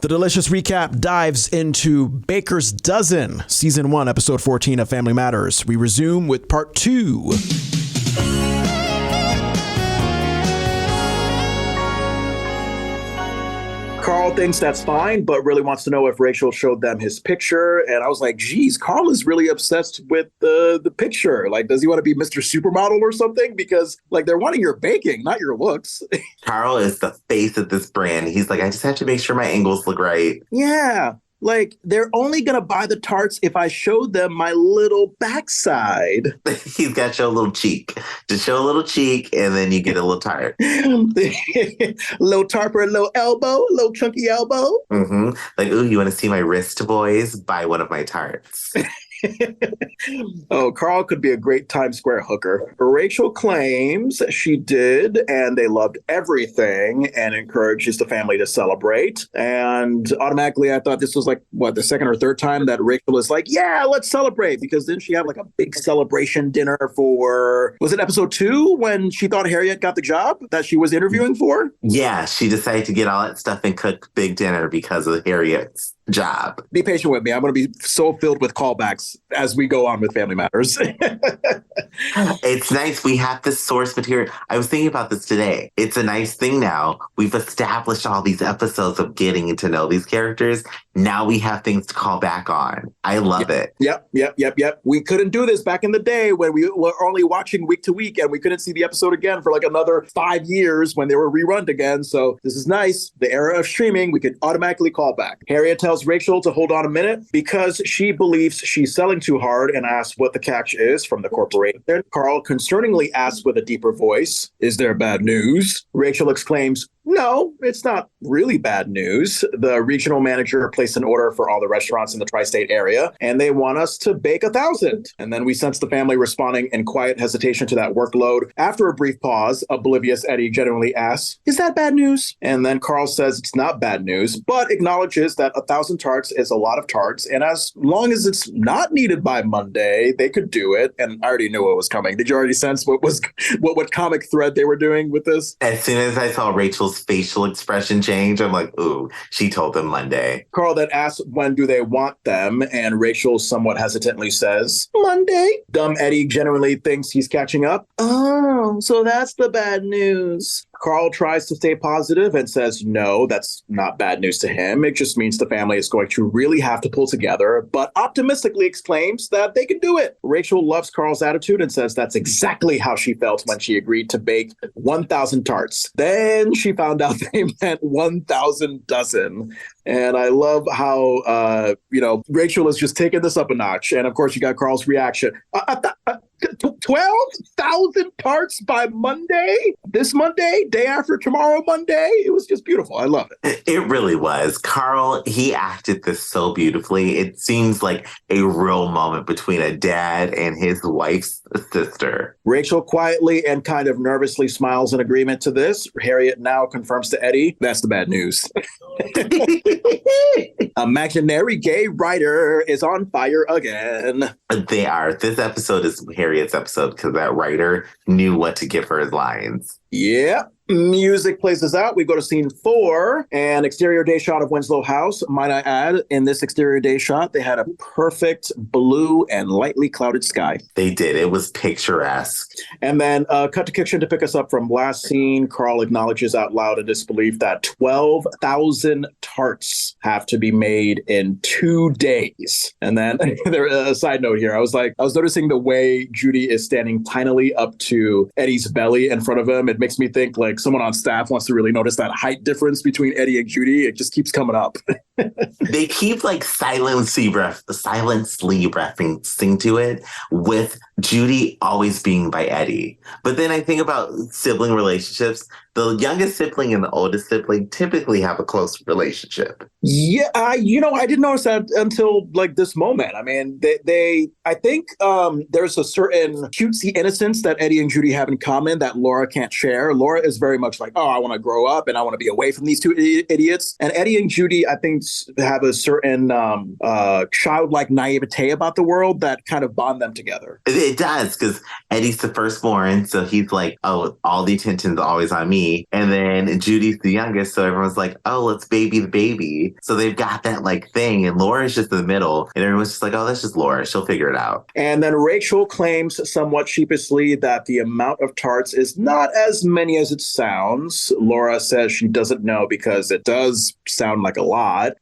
The Delicious Recap dives into Baker's Dozen, Season 1, Episode 14 of Family Matters. We resume with Part 2. Carl thinks that's fine, but really wants to know if Rachel showed them his picture. And I was like, geez, Carl is really obsessed with the picture. Like, does he want to be Mr. Supermodel or something? Because, like, they're wanting your baking, not your looks. Carl is the face of this brand. He's like, I just have to make sure my angles look right. Yeah. Like, they're only going to buy the tarts if I show them my little backside. He's got to show a little cheek. Just show a little cheek, and then you get a little tart. Little tart for a little elbow, a little chunky elbow. Mm-hmm. Like, ooh, you want to see my wrist, boys? Buy one of my tarts. Oh, Carl could be a great Times Square hooker. Rachel claims she did, and they loved everything and encourages the family to celebrate. And automatically, I thought this was like, what, the second or third time that Rachel was like, yeah, let's celebrate. Because then she had like a big celebration dinner for, was it episode 2 when she thought Harriet got the job that she was interviewing for? Yeah, she decided to get all that stuff and cook big dinner because of Harriet's job. Be patient with me. I'm going to be so filled with callbacks as we go on with Family Matters. It's nice. We have this source material. I was thinking about this today. It's a nice thing now. We've established all these episodes of getting to know these characters. Now we have things to call back on. I love it. Yep. We couldn't do this back in the day when we were only watching week to week and we couldn't see the episode again for like another 5 years when they were rerun again. So this is nice. The era of streaming, we could automatically call back. Harriet tells Rachel to hold on a minute because she believes she's selling too hard and asks what the catch is from the corporation. Carl concerningly asks with a deeper voice, is there bad news? Rachel exclaims, no, it's not really bad news. The regional manager placed an order for all the restaurants in the tri-state area, and they want us to bake 1,000. And then we sense the family responding in quiet hesitation to that workload. After a brief pause, oblivious Eddie genuinely asks, is that bad news? And then Carl says it's not bad news, but acknowledges that 1,000 tarts is a lot of tarts. And as long as it's not needed by Monday, they could do it. And I already knew what was coming. Did you already sense what comic thread they were doing with this? As soon as I saw Rachel's facial expression change, I'm like, ooh, she told them Monday. Carl then asks when do they want them, and Rachel somewhat hesitantly says, Monday. Dumb Eddie genuinely thinks he's catching up. Oh, so that's the bad news. Carl tries to stay positive and says, no, that's not bad news to him. It just means the family is going to really have to pull together, but optimistically exclaims that they can do it. Rachel loves Carl's attitude and says that's exactly how she felt when she agreed to bake 1,000 tarts. Then she found out they meant 1,000 dozen. And I love how, Rachel is just taking this up a notch. And of course, you got Carl's reaction. 12,000 tarts by Monday? This Monday? Day after tomorrow Monday? It was just beautiful. I love it. It really was. Carl, he acted this so beautifully. It seems like a real moment between a dad and his wife's sister. Rachel quietly and kind of nervously smiles in agreement to this. Harriet now confirms to Eddie, that's the bad news. Imaginary gay writer is on fire again. They are. This episode is Harriet's episode because that writer knew what to give her as lines. Yeah. Music plays us out. We go to scene 4, an exterior day shot of Winslow House. Might I add, in this exterior day shot, they had a perfect blue and lightly clouded sky. They did. It was picturesque. And then cut to kitchen to pick us up from last scene. Carl acknowledges out loud in disbelief that 12,000 tarts have to be made in 2 days. And then a side note here, I was noticing the way Judy is standing tinily up to Eddie's belly in front of him. It makes me think like someone on staff wants to really notice that height difference between Eddie and Judy. It just keeps coming up. They keep like silently referencing to it with Judy always being by Eddie. But then I think about sibling relationships. The youngest sibling and the oldest sibling typically have a close relationship. Yeah, I didn't notice that until like this moment. I mean, I think there's a certain cutesy innocence that Eddie and Judy have in common that Laura can't share. Laura is very much like, oh, I want to grow up and I want to be away from these two idiots. And Eddie and Judy, I think, have a certain childlike naivete about the world that kind of bond them together. It does, because Eddie's the firstborn, so he's like, oh, all the attention's always on me. me. And then Judy's the youngest, so everyone's like, oh, let's baby the baby. So they've got that like thing, and Laura's just in the middle, and everyone's just like, oh, that's just Laura. She'll figure it out. And then Rachel claims somewhat sheepishly that the amount of tarts is not as many as it sounds. Laura says she doesn't know because it does sound like a lot.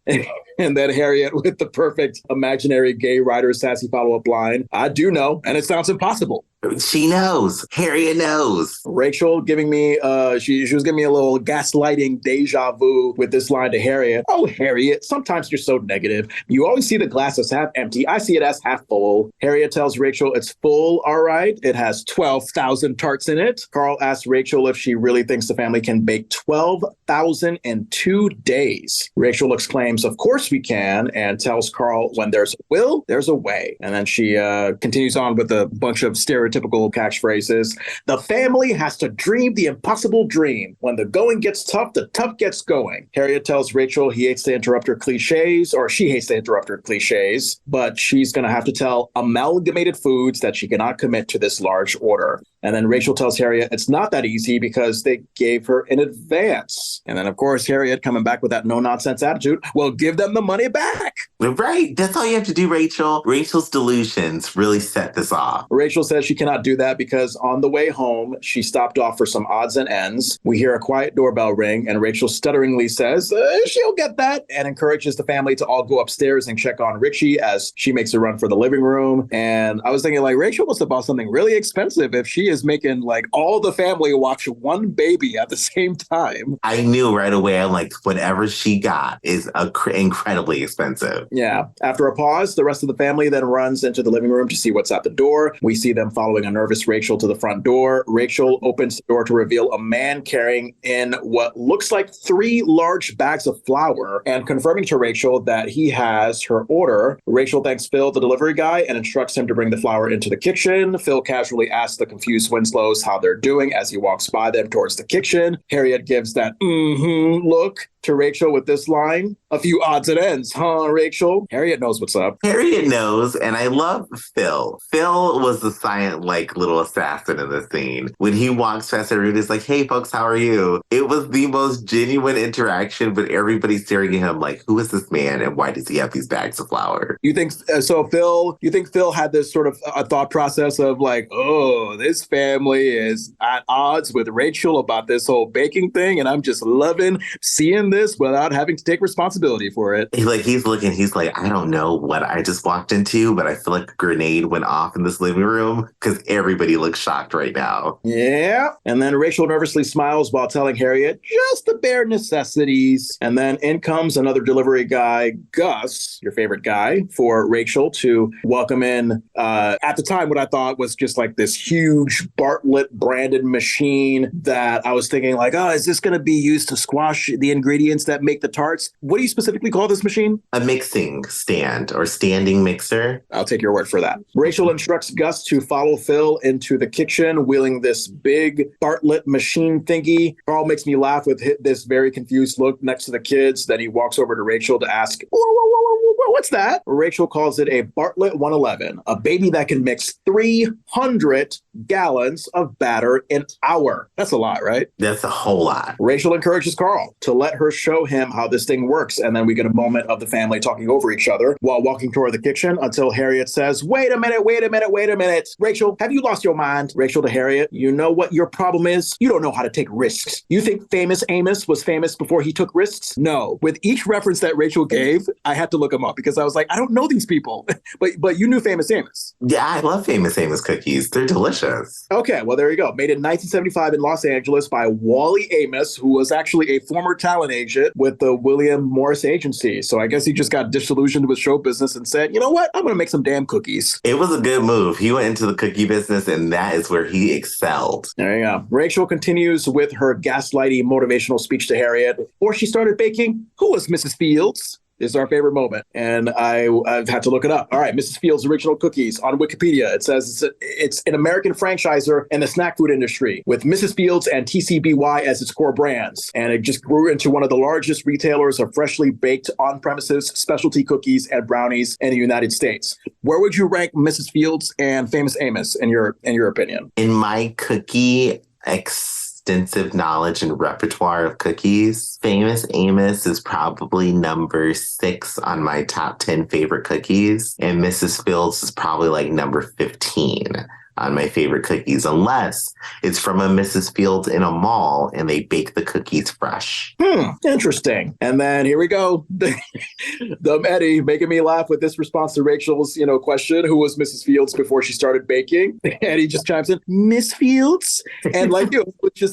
And then Harriet with the perfect imaginary gay writer sassy follow-up line, I do know, and it sounds impossible. She knows. Harriet knows. Rachel giving me, she was giving me a little gaslighting deja vu with this line to Harriet. Oh, Harriet, sometimes you're so negative. You always see the glass as half empty. I see it as half full. Harriet tells Rachel it's full, all right. It has 12,000 tarts in it. Carl asks Rachel if she really thinks the family can bake 12,000 in 2 days. Rachel exclaims, of course we can, and tells Carl when there's a will, there's a way. And then she continues on with a bunch of stereotypical catchphrases. The family has to dream the impossible dream. When the going gets tough, the tough gets going. Harriet tells Rachel he hates to interrupt her cliches, or she hates to interrupt her cliches, but she's going to have to tell Amalgamated Foods that she cannot commit to this large order. And then Rachel tells Harriet it's not that easy because they gave her in advance. And then, of course, Harriet coming back with that no-nonsense attitude. Well, give them the money back. Right. That's all you have to do, Rachel. Rachel's delusions really set this off. Rachel says she cannot do that because on the way home, she stopped off for some odds and ends. We hear a quiet doorbell ring, and Rachel stutteringly says she'll get that and encourages the family to all go upstairs and check on Richie as she makes a run for the living room. And I was thinking, like, Rachel must have bought something really expensive if she is making, like, all the family watch one baby at the same time. I knew right away, I'm like, whatever she got is incredibly expensive. Yeah. After a pause, the rest of the family then runs into the living room to see what's at the door. We see them following a nervous Rachel to the front door. Rachel opens the door to reveal a man carrying in what looks like 3 large bags of flour and confirming to Rachel that he has her order. Rachel thanks Phil, the delivery guy, and instructs him to bring the flour into the kitchen. Phil casually asks the confused Winslows how they're doing as he walks by them towards the kitchen. Harriet gives that look to Rachel with this line. A few odds and ends, huh, Rachel? Harriet knows what's up. Harriet knows, and I love Phil. Phil was the silent, like, little assassin in the scene. When he walks past everybody, he's like, hey, folks, how are you? It was the most genuine interaction, but everybody's staring at him like, who is this man, and why does he have these bags of flour? You think, you think Phil had this sort of a thought process of like, oh, this family is at odds with Rachel about this whole baking thing, and I'm just loving seeing this without having to take responsibility for it. He's looking, he's like, I don't know what I just walked into, but I feel like a grenade went off in this living room because everybody looks shocked right now. Yeah. And then Rachel nervously smiles while telling Harriet just the bare necessities. And then in comes another delivery guy, Gus, your favorite guy, for Rachel to welcome in, at the time, what I thought was just like this huge Bartlett branded machine that I was thinking like, oh, is this going to be used to squash the ingredients that make the tarts? What do you specifically call this machine? A mixing stand or standing mixer. I'll take your word for that. Rachel instructs Gus to follow Phil into the kitchen, wheeling this big Bartlett machine thingy. Carl makes me laugh with this very confused look next to the kids. Then he walks over to Rachel to ask, what's that? Rachel calls it a Bartlett 111, a baby that can mix 300 gallons of batter an hour. That's a lot, right? That's a whole lot. Rachel encourages Carl to let her show him how this thing works. And then we get a moment of the family talking over each other while walking toward the kitchen until Harriet says, wait a minute. Rachel, have you lost your mind? Rachel to Harriet, you know what your problem is? You don't know how to take risks. You think famous Amos was famous before he took risks? No. With each reference that Rachel gave, I had to look him up because I was like, I don't know these people. but you knew famous Amos. Yeah, I love famous Amos cookies. They're delicious. Okay, well, there you go. Made in 1975 in Los Angeles by Wally Amos, who was actually a former talent agent with the William Morris Agency. So I guess he just got disillusioned with show business and said, you know what? I'm going to make some damn cookies. It was a good move. He went into the cookie business, and that is where he excelled. There you go. Rachel continues with her gaslighty motivational speech to Harriet. Before she started baking, who was Mrs. Fields? Is our favorite moment. And I've had to look it up. All right, Mrs. Fields' Original Cookies on Wikipedia. It says it's an American franchisor in the snack food industry with Mrs. Fields and TCBY as its core brands. And it just grew into one of the largest retailers of freshly baked on-premises specialty cookies and brownies in the United States. Where would you rank Mrs. Fields and Famous Amos in your opinion? In my cookie extensive knowledge and repertoire of cookies, Famous Amos is probably number 6 on my top 10 favorite cookies, and Mrs. Fields is probably like number 15 on my favorite cookies, unless it's from a Mrs. Fields in a mall and they bake the cookies fresh. Interesting. And then here we go. Dumb Eddie making me laugh with this response to Rachel's, question, who was Mrs. Fields before she started baking? Eddie just chimes in, Miss Fields? And like,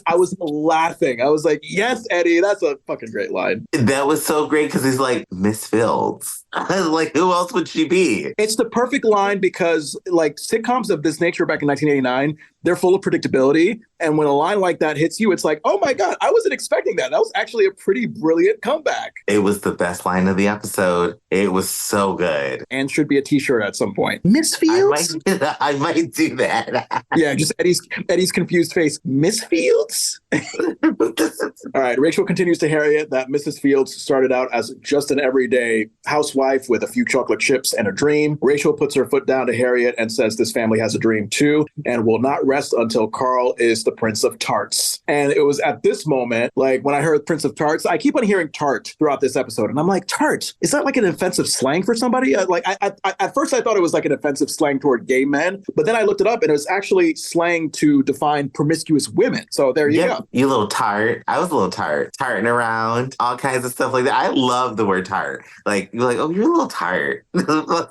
I was laughing. I was like, yes, Eddie, that's a fucking great line. That was so great because he's like, Miss Fields. Like, who else would she be? It's the perfect line because like sitcoms of this nature back in 1989, they're full of predictability. And when a line like that hits you, it's like, oh my God, I wasn't expecting that. That was actually a pretty brilliant comeback. It was the best line of the episode. It was so good. And should be a t-shirt at some point. Miss Fields? I might do that. Yeah, just Eddie's confused face. Miss Fields? All right, Rachel continues to Harriet that Mrs. Fields started out as just an everyday housewife with a few chocolate chips and a dream. Rachel puts her foot down to Harriet and says this family has a dream too and will not rest until Carl is the Prince of Tarts. And it was at this moment, like when I heard Prince of Tarts, I keep on hearing tart throughout this episode. And I'm like, tart? Is that like an offensive slang for somebody? At first I thought it was like an offensive slang toward gay men, but then I looked it up and it was actually slang to define promiscuous women. So there you go. You little tart. I was a little tart. Tarting around, all kinds of stuff like that. I love the word tart. Like, you're like, oh, you're a little tart.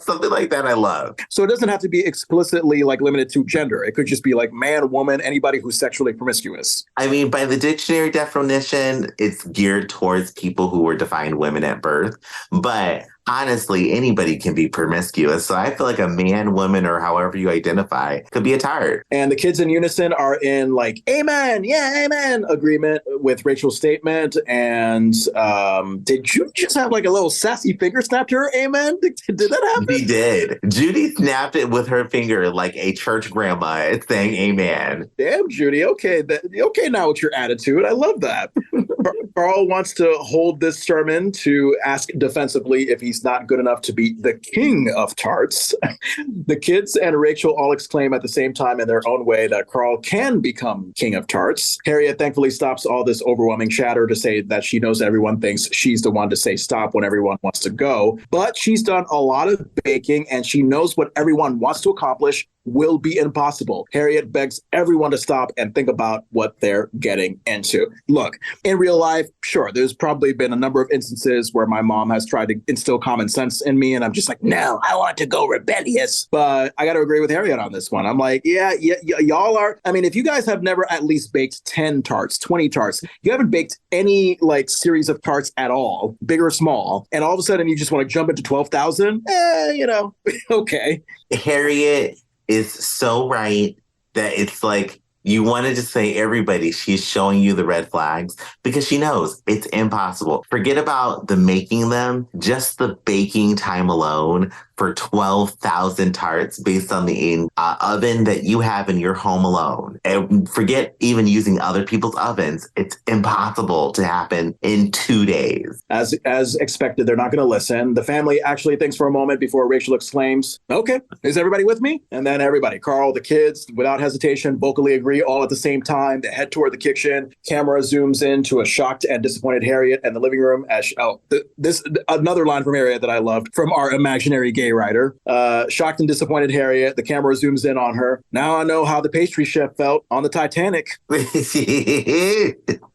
Something like that I love. So it doesn't have to be explicitly like limited to gender. It could just be like man, woman, anybody who's sexually promiscuous. I mean, by the dictionary definition, it's geared towards people who were defined women at birth. But honestly, anybody can be promiscuous. So I feel like a man, woman, or however you identify could be a tart. And the kids in unison are in like, amen, yeah, amen, agreement with Rachel's statement. And did you just have like a little sassy finger snap to her, amen? Did that happen? He did. Judy snapped it with her finger like a church grandma saying amen. Damn, Judy. Okay, okay now with your attitude. I love that. Carl wants to hold this sermon to ask defensively if he's not good enough to be the king of tarts. The kids and Rachel all exclaim at the same time in their own way that Carl can become king of tarts. Harriet thankfully stops all this overwhelming chatter to say that she knows everyone thinks she's the one to say stop when everyone wants to go. But she's done a lot of baking and she knows what everyone wants to accomplish will be impossible. Harriet begs everyone to stop and think about what they're getting into. Look, in real life, sure, there's probably been a number of instances where my mom has tried to instill common sense in me, and I'm just like, no, I want to go rebellious. But I got to agree with Harriet on this one. I'm like, yeah, y'all are. I mean, if you guys have never at least baked 10 tarts, 20 tarts, you haven't baked any like series of tarts at all, big or small, and all of a sudden you just want to jump into 12,000, okay. Harriet is so right that it's like you want to just say everybody, she's showing you the red flags because she knows it's impossible. Forget about the making them, just the baking time alone for 12,000 tarts based on the oven that you have in your home alone. And forget even using other people's ovens. It's impossible to happen in 2 days. As expected, they're not going to listen. The family actually thinks for a moment before Rachel exclaims, okay, is everybody with me? And then everybody, Carl, the kids, without hesitation, vocally agree all at the same time. They head toward the kitchen. Camera zooms in to a shocked and disappointed Harriet in the living room. This another line from Harriet that I loved from our imaginary gay writer. Shocked and disappointed Harriet. The camera zooms in on her. Now I know how the pastry chef felt on the Titanic.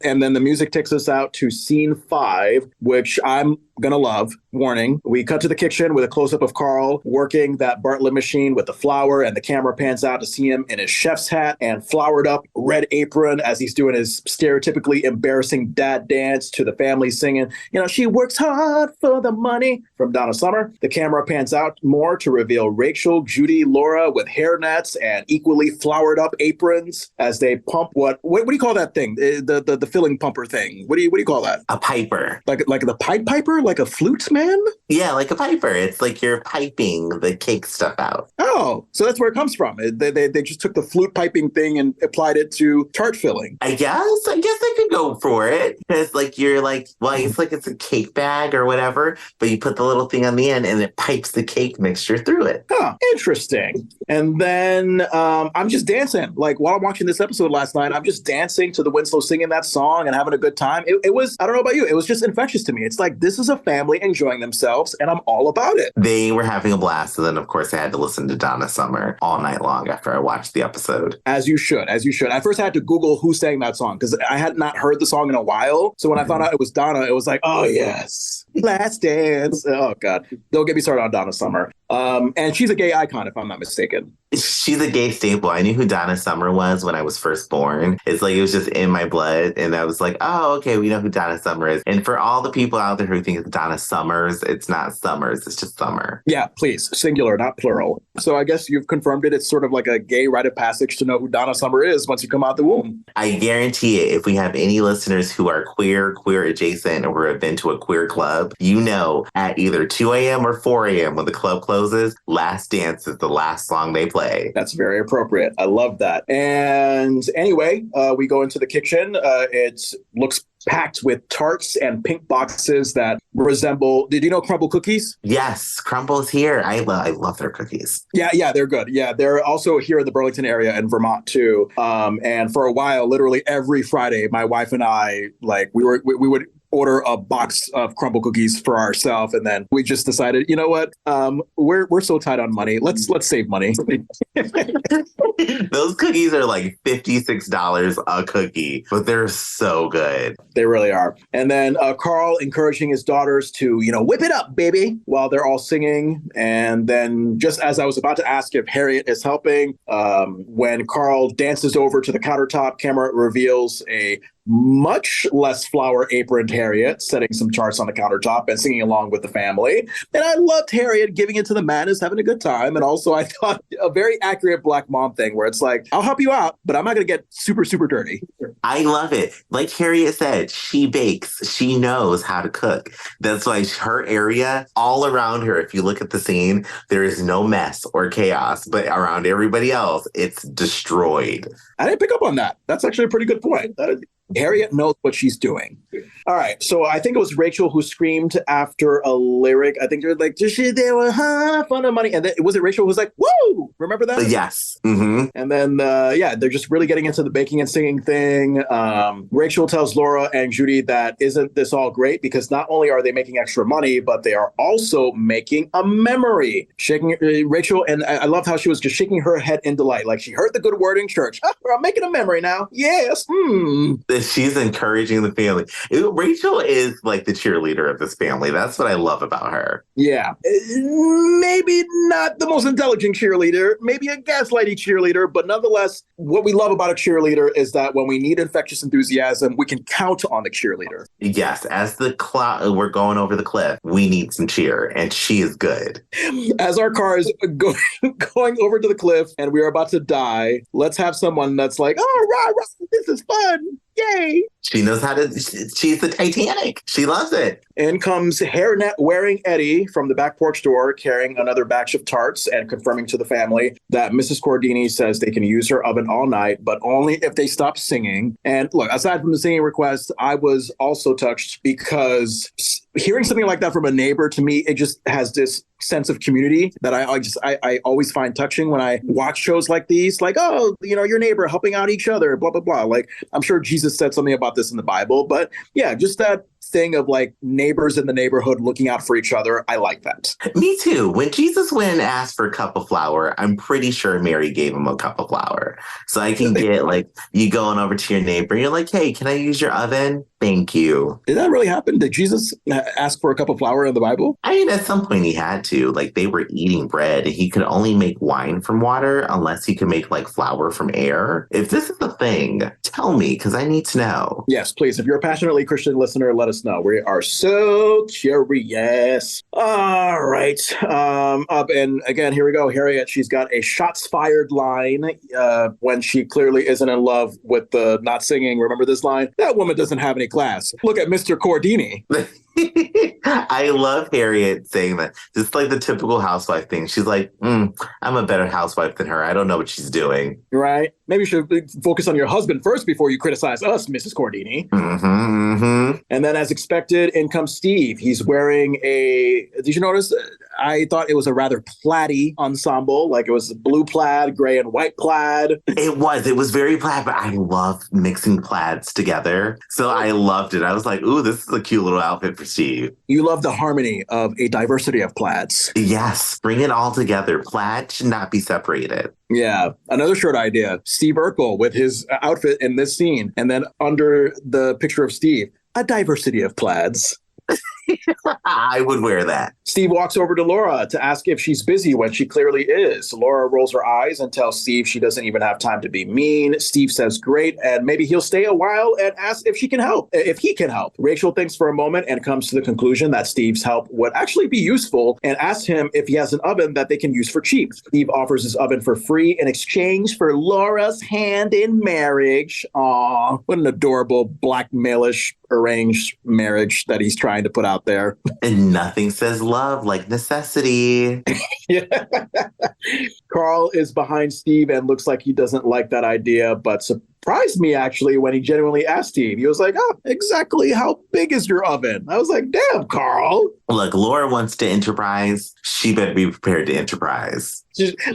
And then the music takes us out to scene 5, which I'm gonna love. Warning. We cut to the kitchen with a close-up of Carl working that Bartlett machine with the flour, and the camera pans out to see him in his chef's hat and flowered up red apron as he's doing his stereotypically embarrassing dad dance to the family singing, she works hard for the money from Donna Summer. The camera pans out more to reveal Rachel, Judy, Laura with hairnets and equally flowered up aprons as they pump what do you call that thing? The filling pumper thing. What do you call that? A piper. Like the Pied Piper? like a flute man? Yeah, like a piper. It's like you're piping the cake stuff out. Oh, so that's where it comes from. They just took the flute piping thing and applied it to tart filling. I guess I could go for it because like you're like, well, it's like it's a cake bag or whatever, but you put the little thing on the end and it pipes the cake mixture through it. Huh, interesting. And then I'm just dancing. Like while I'm watching this episode last night, I'm just dancing to the Winslows singing that song and having a good time. It was, I don't know about you, it was just infectious to me. It's like, this is a family enjoying themselves and I'm all about it. They were having a blast. And then, of course, I had to listen to Donna Summer all night long after I watched the episode. As you should, as you should. I first had to Google who sang that song because I had not heard the song in a while. So when I found out it was Donna, it was like, oh, yes. Last Dance. Oh, God. Don't get me started on Donna Summer. And she's a gay icon, if I'm not mistaken. She's a gay staple. I knew who Donna Summer was when I was first born. It's like it was just in my blood. And I was like, oh, okay, we know who Donna Summer is. And for all the people out there who think it's Donna Summers, it's not Summers. It's just Summer. Yeah, please. Singular, not plural. So I guess you've confirmed it. It's sort of like a gay rite of passage to know who Donna Summer is once you come out the womb. I guarantee it. If we have any listeners who are queer adjacent, or have been to a queer club, you know, at either 2 a.m. or 4 a.m. when the club closes, Last Dance is the last song they play. That's very appropriate. I love that. And anyway, we go into the kitchen. It looks packed with tarts and pink boxes that resemble, did you know crumble cookies? Yes, Crumble's here. I love their cookies. Yeah, they're good. Yeah, they're also here in the Burlington area in Vermont too. And for a while, literally every Friday, my wife and I, like, we would order a box of crumble cookies for ourselves, and then we just decided, you know what, we're so tight on money. Let's save money. Those cookies are like $56 a cookie, but they're so good. They really are. And then Carl encouraging his daughters to, whip it up, baby, while they're all singing. And then just as I was about to ask if Harriet is helping, when Carl dances over to the countertop, camera reveals a much less flower-aproned Harriet setting some charts on the countertop and singing along with the family. And I loved Harriet giving it to the madness, having a good time. And also I thought a very accurate Black mom thing where it's like, I'll help you out, but I'm not going to get super, super dirty. I love it. Like Harriet said, she bakes. She knows how to cook. That's why her area, all around her, if you look at the scene, there is no mess or chaos, but around everybody else, it's destroyed. I didn't pick up on that. That's actually a pretty good point. Harriet knows what she's doing. All right. So I think it was Rachel who screamed after a lyric. I think they were like, they were fun of money. And then was it Rachel who was like, woo! Remember that? Yes. Mm-hmm. And then, they're just really getting into the baking and singing thing. Rachel tells Laura and Judy that isn't this all great because not only are they making extra money, but they are also making a memory. Rachel, and I loved how she was just shaking her head in delight. Like she heard the good word in church. I'm making a memory now. Yes. She's encouraging the family. Rachel is like the cheerleader of this family. That's what I love about her. Yeah. Maybe not the most intelligent cheerleader, maybe a gaslighty cheerleader, but nonetheless, what we love about a cheerleader is that when we need infectious enthusiasm, we can count on the cheerleader. Yes. As we're going over the cliff, we need some cheer, and she is good. As our car is going over to the cliff and we're about to die, let's have someone that's like, oh, rah, this is fun. Yay! She knows how to, she's the Titanic. She loves it. In comes hairnet wearing Eddie from the back porch door carrying another batch of tarts and confirming to the family that Mrs. Cordini says they can use her oven all night, but only if they stop singing. And look, aside from the singing request, I was also touched because hearing something like that from a neighbor, to me, it just has this sense of community that I always find touching when I watch shows like these, like, oh, your neighbor helping out each other, blah, blah, blah. Like, I'm sure Jesus said something about this in the Bible, but yeah, just that thing of like neighbors in the neighborhood looking out for each other. I like that. Me too. When Jesus went and asked for a cup of flour, I'm pretty sure Mary gave him a cup of flour. So I can get like you going over to your neighbor. You're like, hey, can I use your oven? Thank you. Did that really happen? Did Jesus ask for a cup of flour in the Bible? I mean, at some point he had to. Like they were eating bread. He could only make wine from water unless he could make like flour from air. If this is a thing, tell me because I need to know. Yes, please. If you're a passionately Christian listener, let us know. We are so curious. All right. Up and again, here we go. Harriet, she's got a shots fired line when she clearly isn't in love with the not singing. Remember this line? That woman doesn't have any class. Look at Mr. Cordini. I love Harriet saying that. Just like the typical housewife thing. She's like, I'm a better housewife than her. I don't know what she's doing. Right? Maybe you should focus on your husband first before you criticize us, Mrs. Cordini. And then, as expected, in comes Steve. He's wearing did you notice? I thought it was a rather plaid-y ensemble. Like it was blue plaid, gray and white plaid. It was very plaid, but I love mixing plaids together. So I loved it. I was like, ooh, this is a cute little outfit for Steve. You love the harmony of a diversity of plaids. Yes, bring it all together. Plaid should not be separated. Yeah. Another shirt idea. Steve Urkel with his outfit in this scene. And then under the picture of Steve, a diversity of plaids. I would wear that. Steve walks over to Laura to ask if she's busy when she clearly is. Laura rolls her eyes and tells Steve she doesn't even have time to be mean. Steve says great, and maybe he'll stay a while and ask if he can help. Rachel thinks for a moment and comes to the conclusion that Steve's help would actually be useful and asks him if he has an oven that they can use for cheap. Steve offers his oven for free in exchange for Laura's hand in marriage. Aw, what an adorable blackmailish arranged marriage that he's trying to put out there. And nothing says love like necessity. Yeah. Carl is behind Steve and looks like he doesn't like that idea, but surprised me actually when he genuinely asked Steve. He was like, oh, exactly how big is your oven? I was like, damn, Carl. Look, Laura wants to enterprise. She better be prepared to enterprise.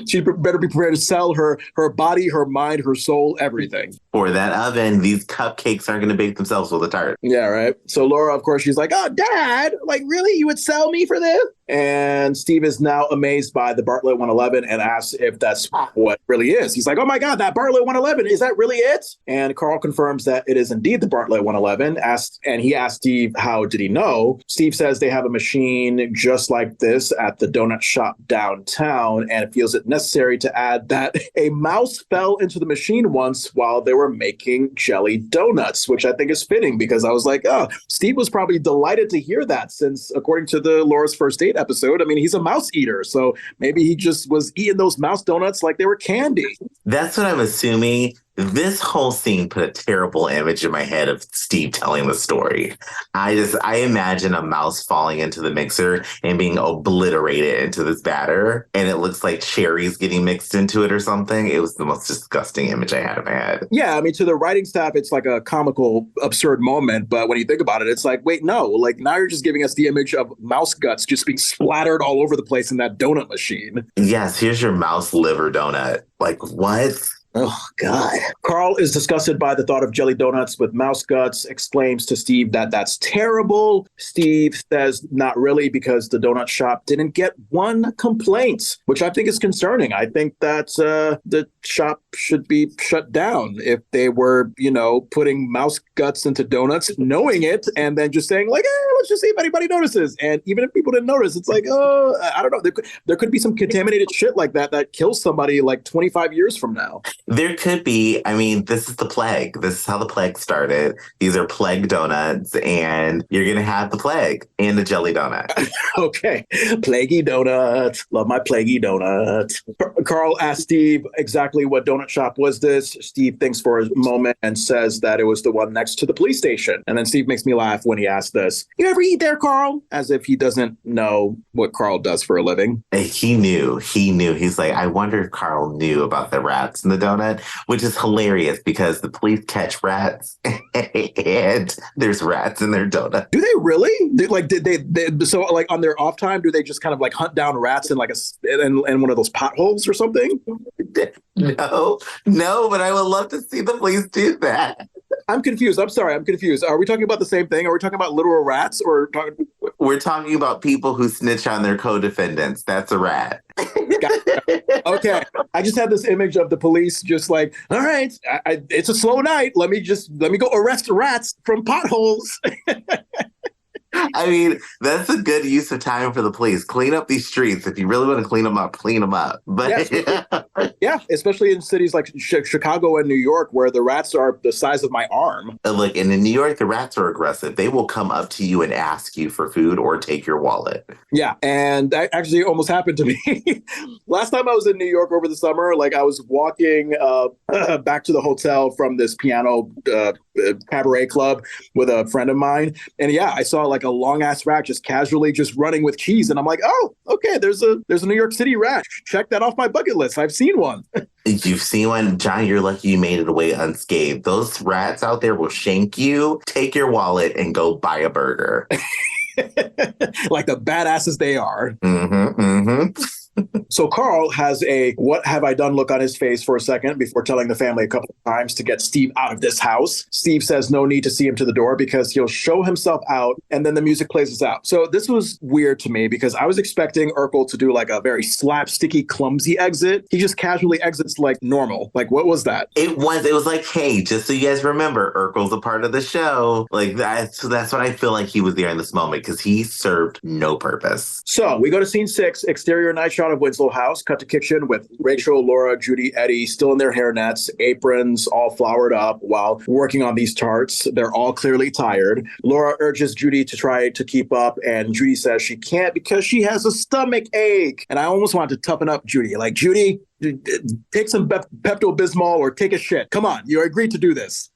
She better be prepared to sell her body, her mind, her soul, everything. For that oven, these cupcakes aren't going to bake themselves with a tart. Yeah, right. So Laura, of course, she's like, oh, Dad, like, really? You would sell me for this? And Steve is now amazed by the Bartlett 111 and asks if that's what really is. He's like, oh, my God, that Bartlett 111, is that really it? And Carl confirms that it is indeed the Bartlett 111. And he asked Steve, how did he know? Steve says they have a machine just like this at the donut shop downtown, and feels it necessary to add that a mouse fell into the machine once while they were making jelly donuts, which I think is fitting because I was like, oh, Steve was probably delighted to hear that since, according to the Laura's First Date episode, I mean, he's a mouse eater. So maybe he just was eating those mouse donuts like they were candy. That's what I'm assuming. This whole scene put a terrible image in my head of Steve telling the story. I imagine a mouse falling into the mixer and being obliterated into this batter, and it looks like cherries getting mixed into it or something. It was the most disgusting image I had in my head. Yeah, I mean, to the writing staff, it's like a comical, absurd moment. But when you think about it, it's like, wait, no, like now you're just giving us the image of mouse guts just being splattered all over the place in that donut machine. Yes, here's your mouse liver donut. Like, what? Oh, God. Carl is disgusted by the thought of jelly donuts with mouse guts, exclaims to Steve that that's terrible. Steve says not really because the donut shop didn't get one complaint, which I think is concerning. I think that the shop should be shut down if they were, putting mouse guts into donuts, knowing it, and then just saying like, let's just see if anybody notices. And even if people didn't notice, it's like, oh, I don't know. There could be some contaminated shit like that kills somebody like 25 years from now. There could be. I mean, this is the plague. This is how the plague started. These are plague donuts, and you're going to have the plague and the jelly donut. Okay. Plaguey donut. Love my plaguey donut. Carl asked Steve exactly what donut shop was this. Steve thinks for a moment and says that it was the one next to the police station. And then Steve makes me laugh when he asks this. You ever eat there, Carl? As if he doesn't know what Carl does for a living. He knew. He's like, I wonder if Carl knew about the rats in the donut, which is hilarious because the police catch rats and there's rats in their donut. Do they really? Did they so like on their off time, do they just kind of like hunt down rats in like in one of those potholes or something? No, but I would love to see the police do that. I'm confused. I'm sorry. I'm confused. Are we talking about the same thing? Are we talking about literal rats or talking? We're talking about people who snitch on their co-defendants. That's a rat. Okay. I just had this image of the police just like, all right, it's a slow night. Let me go arrest rats from potholes. I mean, that's a good use of time for the police. Clean up these streets. If you really want to clean them up, clean them up. But yeah, especially in cities like Chicago and New York, where the rats are the size of my arm. Look, and in New York, the rats are aggressive. They will come up to you and ask you for food or take your wallet. Yeah, and that actually almost happened to me. Last time I was in New York over the summer, like I was walking back to the hotel from this piano cabaret club with a friend of mine. And yeah, I saw like like a long ass rat just casually just running with cheese. And I'm like, oh, okay, there's a New York City rat. Check that off my bucket list. I've seen one. You've seen one, John, you're lucky you made it away unscathed. Those rats out there will shank you, take your wallet, and go buy a burger. Like the badasses they are. Mm-hmm, mm-hmm. So Carl has a what have I done look on his face for a second before telling the family a couple of times to get Steve out of this house. Steve says no need to see him to the door because he'll show himself out, and then the music plays us out. So this was weird to me because I was expecting Urkel to do like a very slapsticky, clumsy exit. He just casually exits like normal. Like, what was that? It was like, hey, just so you guys remember, Urkel's a part of the show. Like that's what I feel like he was there in this moment because he served no purpose. So we go to scene 6, exterior night shot of Winslow house, cut to kitchen with Rachel, Laura, Judy, Eddie still in their hairnets, aprons all flowered up while working on these tarts. They're all clearly tired. Laura urges Judy to try to keep up, and Judy says she can't because she has a stomach ache. And I almost wanted to toughen up Judy. Like, Judy, take some Pepto-Bismol or take a shit. Come on, you agreed to do this.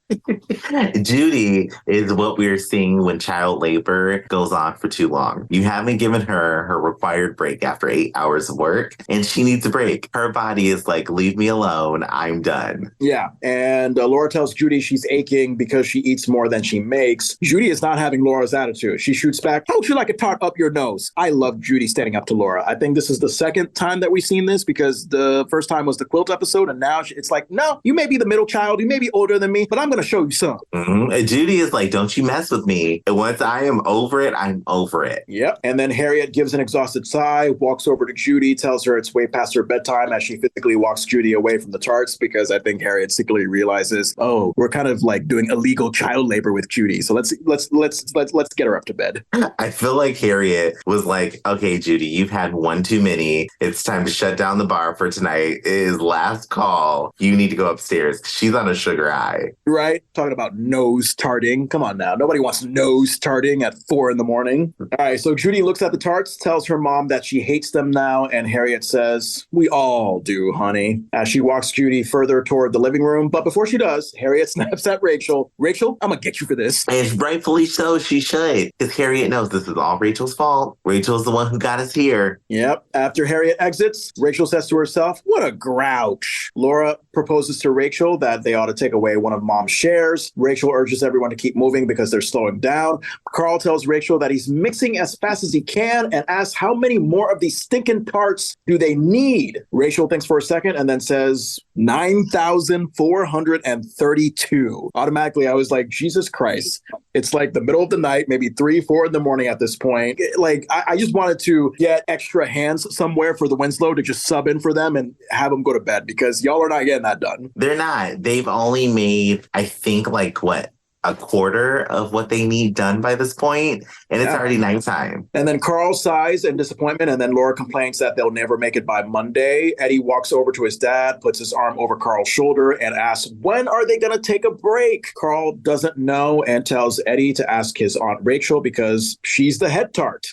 Judy is what we're seeing when child labor goes on for too long. You haven't given her her required break after 8 hours of work, and she needs a break. Her body is like, leave me alone. I'm done. Yeah, and Laura tells Judy she's aching because she eats more than she makes. Judy is not having Laura's attitude. She shoots back, how would you like a tart up your nose? I love Judy standing up to Laura. I think this is the second time that we've seen this because the first time was the quilt episode, and now it's like, no, you may be the middle child, you may be older than me, but I'm going to show you some. Mm-hmm. And Judy is like, don't you mess with me. And once I am over it, I'm over it. Yep. And then Harriet gives an exhausted sigh, walks over to Judy, tells her it's way past her bedtime as she physically walks Judy away from the tarts because I think Harriet secretly realizes, oh, we're kind of like doing illegal child labor with Judy. So let's get her up to bed. I feel like Harriet was like, okay, Judy, you've had one too many. It's time to shut down the bar for tonight. It is last call. You need to go upstairs. She's on a sugar high. Right? Talking about nose tarting. Come on now. Nobody wants nose tarting at 4 a.m. All right. So Judy looks at the tarts, tells her mom that she hates them now. And Harriet says, we all do, honey, as she walks Judy further toward the living room. But before she does, Harriet snaps at Rachel. Rachel, I'm going to get you for this. And rightfully so, she should. Because Harriet knows this is all Rachel's fault. Rachel's the one who got us here. Yep. After Harriet exits, Rachel says to herself, what a grouch. Laura proposes to Rachel that they ought to take away one of mom's shares. Rachel urges everyone to keep moving because they're slowing down. Carl tells Rachel that he's mixing as fast as he can and asks how many more of these stinking tarts do they need? Rachel thinks for a second and then says 9,432. Automatically, I was like, Jesus Christ. It's like the middle of the night, maybe 3, 4 in the morning at this point. Like, I just wanted to get extra hands somewhere for the Winslow to just sub in for them and have them go to bed because y'all are not getting that done. They're not. They've only made, I think, like what? A quarter of what they need done by this point, and it's already nighttime. And then Carl sighs in disappointment, and then Laura complains that they'll never make it by Monday. Eddie walks over to his dad, puts his arm over Carl's shoulder, and asks, when are they going to take a break? Carl doesn't know and tells Eddie to ask his Aunt Rachel because she's the head tart.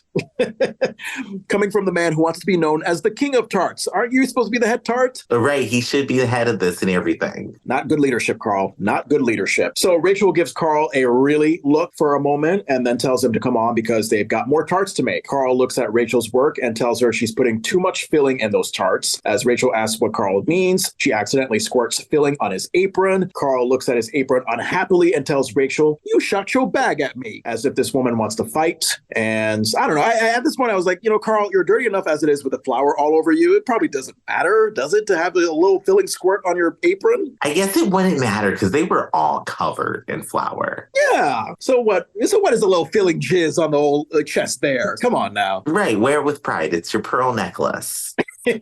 Coming from the man who wants to be known as the king of tarts. Aren't you supposed to be the head tart? Right, he should be the head of this and everything. Not good leadership, Carl. Not good leadership. So Rachel gives Carl a really look for a moment and then tells him to come on because they've got more tarts to make. Carl looks at Rachel's work and tells her she's putting too much filling in those tarts. As Rachel asks what Carl means, she accidentally squirts filling on his apron. Carl looks at his apron unhappily and tells Rachel, you shot your bag at me, as if this woman wants to fight. And I don't know. At this point, I was like, Carl, you're dirty enough as it is with the flour all over you. It probably doesn't matter, does it, to have a little filling squirt on your apron? I guess it wouldn't matter because they were all covered in flour. Yeah. So what is a little filling jizz on the old chest there? Come on now. Right. Wear it with pride. It's your pearl necklace. All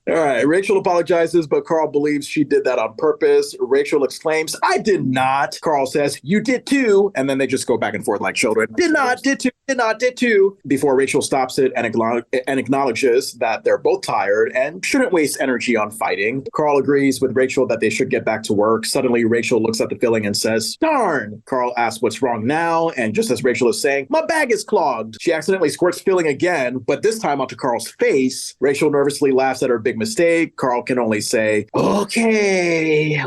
right. Rachel apologizes, but Carl believes she did that on purpose. Rachel exclaims, I did not. Carl says, you did too. And then they just go back and forth like children. Did not, did too, did not, did too. Before Rachel stops it and acknowledges that they're both tired and shouldn't waste energy on fighting. Carl agrees with Rachel that they should get back to work. Suddenly, Rachel looks at the filling and says, darn. Carl asks what's wrong now. And just as Rachel is saying, my bag is clogged, she accidentally squirts filling again, but this time onto Carl's face. Rachel nervously laughs at her big mistake. Carl can only say, okay.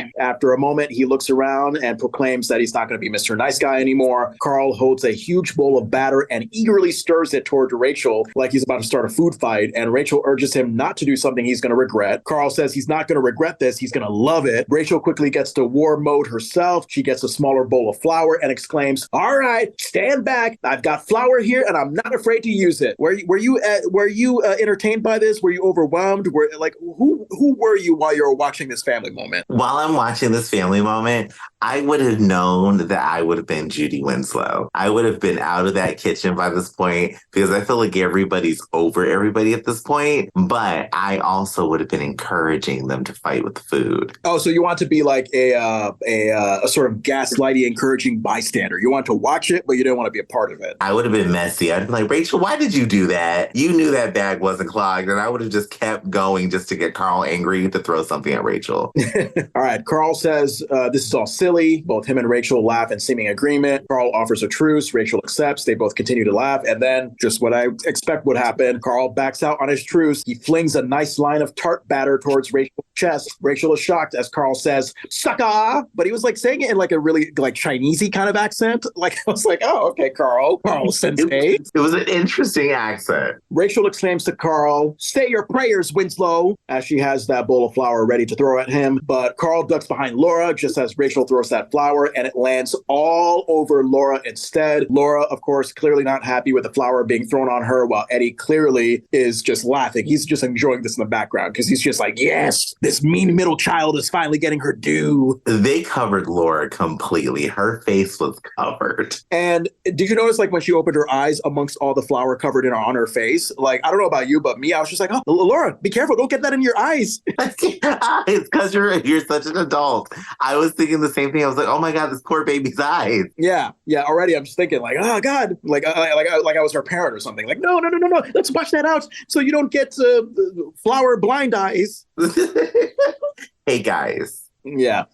see. After a moment, he looks around and proclaims that he's not going to be Mr. Nice Guy anymore. Carl holds a huge bowl of batter and eagerly stirs it toward Rachel like he's about to start a food fight, and Rachel urges him not to do something he's going to regret. Carl says he's not going to regret this, he's going to love it. Rachel quickly gets to war mode herself. She gets a smaller bowl of flour and exclaims, "All right, stand back. I've got flour here and I'm not afraid to use it." Were you entertained by this? Were you overwhelmed? Who were you while you were watching this family moment? While I'm watching this family moment, I would have known that I would have been Judy Winslow. I would have been out of that kitchen by this point because I feel like everybody's over everybody at this point. But I also would have been encouraging them to fight with the food. Oh, so you want to be like a sort of gaslighty, encouraging bystander. You want to watch it, but you didn't want to be a part of it. I would have been messy. I'd be like, Rachel, why did you do that? You knew that bag wasn't clogged. And I would have just kept going just to get Carl angry to throw something at Rachel. All right. Carl says this is all silly. Both him and Rachel laugh in seeming agreement. Carl offers a truce. Rachel accepts. They both continue to laugh. And then just what I expect would happen. Carl backs out on his truce. He flings a nice line of tart batter towards Rachel's chest. Rachel is shocked as Carl says, "Sucker!" But he was like saying it in like a really like Chinesey kind of accent. Like I was like, oh, okay, Carl sensei. It was an interesting accent. Rachel exclaims to Carl, "Say your prayers, Winslow," as she has that bowl of flour ready to throw at him. But Carl ducks behind Laura just as Rachel throws that flour, and it lands all over Laura instead. Laura, of course, clearly not happy with the flour being thrown on her, while Eddie clearly is just laughing. He's just enjoying this in the background because he's just like, yes, this mean middle child is finally getting her due. They covered Laura completely. Her face was covered. And did you notice, like, when she opened her eyes amongst all the flour covered in on her face? Like, I don't know about you, but me, I was just like, oh, Laura, be careful. Don't get that in your eyes. It's because you're such an adult. I was thinking the same thing. I was like, oh my God, this poor baby's eyes. Yeah. Already I'm just thinking like, oh God, like I was her parent or something. Like, no. Let's wash that out so you don't get flour blind eyes. Hey guys. Yeah.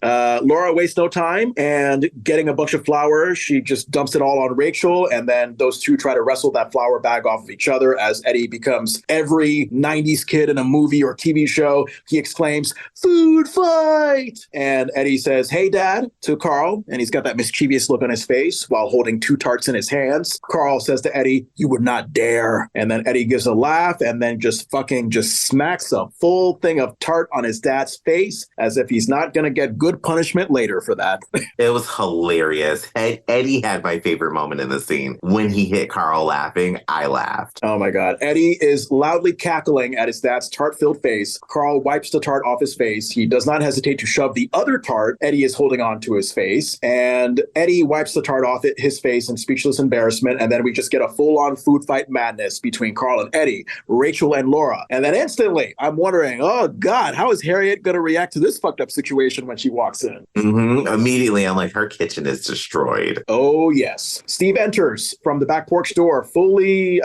Laura wastes no time and getting a bunch of flour, she just dumps it all on Rachel. And then those two try to wrestle that flour bag off of each other as Eddie becomes every 90s kid in a movie or TV show. He exclaims, "Food fight!" And Eddie says, "Hey, Dad," to Carl. And he's got that mischievous look on his face while holding two tarts in his hands. Carl says to Eddie, "You would not dare." And then Eddie gives a laugh and then just smacks a full thing of tart on his dad's face as if he's not going to get good punishment later for that. It was hilarious. Eddie had my favorite moment in the scene. When he hit Carl laughing, I laughed. Oh my God. Eddie is loudly cackling at his dad's tart-filled face. Carl wipes the tart off his face. He does not hesitate to shove the other tart Eddie is holding on to his face. And Eddie wipes the tart off his face in speechless embarrassment. And then we just get a full-on food fight madness between Carl and Eddie, Rachel and Laura. And then instantly, I'm wondering, oh God, how is Harriet going to react to this fucked up situation when she walks in? Immediately, I'm like, her kitchen is destroyed. Oh, yes. Steve enters from the back porch door fully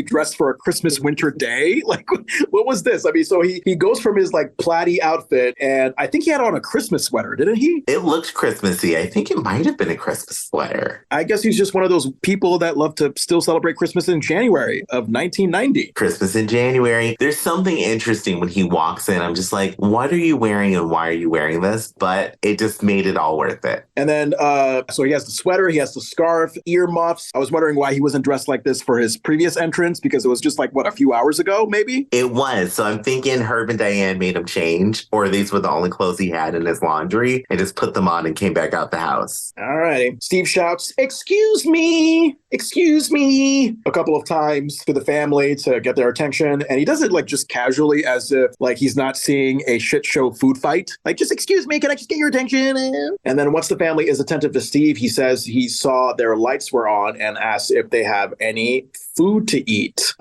dressed for a Christmas winter day. Like, what was this? I mean, so he goes from his like plaid outfit, and I think he had on a Christmas sweater, didn't he? It looked Christmassy. I think it might have been a Christmas sweater. I guess he's just one of those people that love to still celebrate Christmas in January of 1990. Christmas in January. There's something interesting when he walks in. I'm just like, what are you wearing and why are you wearing this? But it just made it all worth it. And then, so he has the sweater, he has the scarf, earmuffs. I was wondering why he wasn't dressed like this for his previous entrance, because it was just like, what, a few hours ago, maybe? It was. So I'm thinking Herb and Diane made him change, or these were the only clothes he had in his laundry, and just put them on and came back out the house. All righty. Steve shouts, excuse me, a couple of times to the family to get their attention. And he does it like just casually as if like he's not seeing a shit show food fight. Like, just excuse me, can I just get your attention? And then once the family is attentive to Steve, he says he saw their lights were on and asks if they have any food to eat.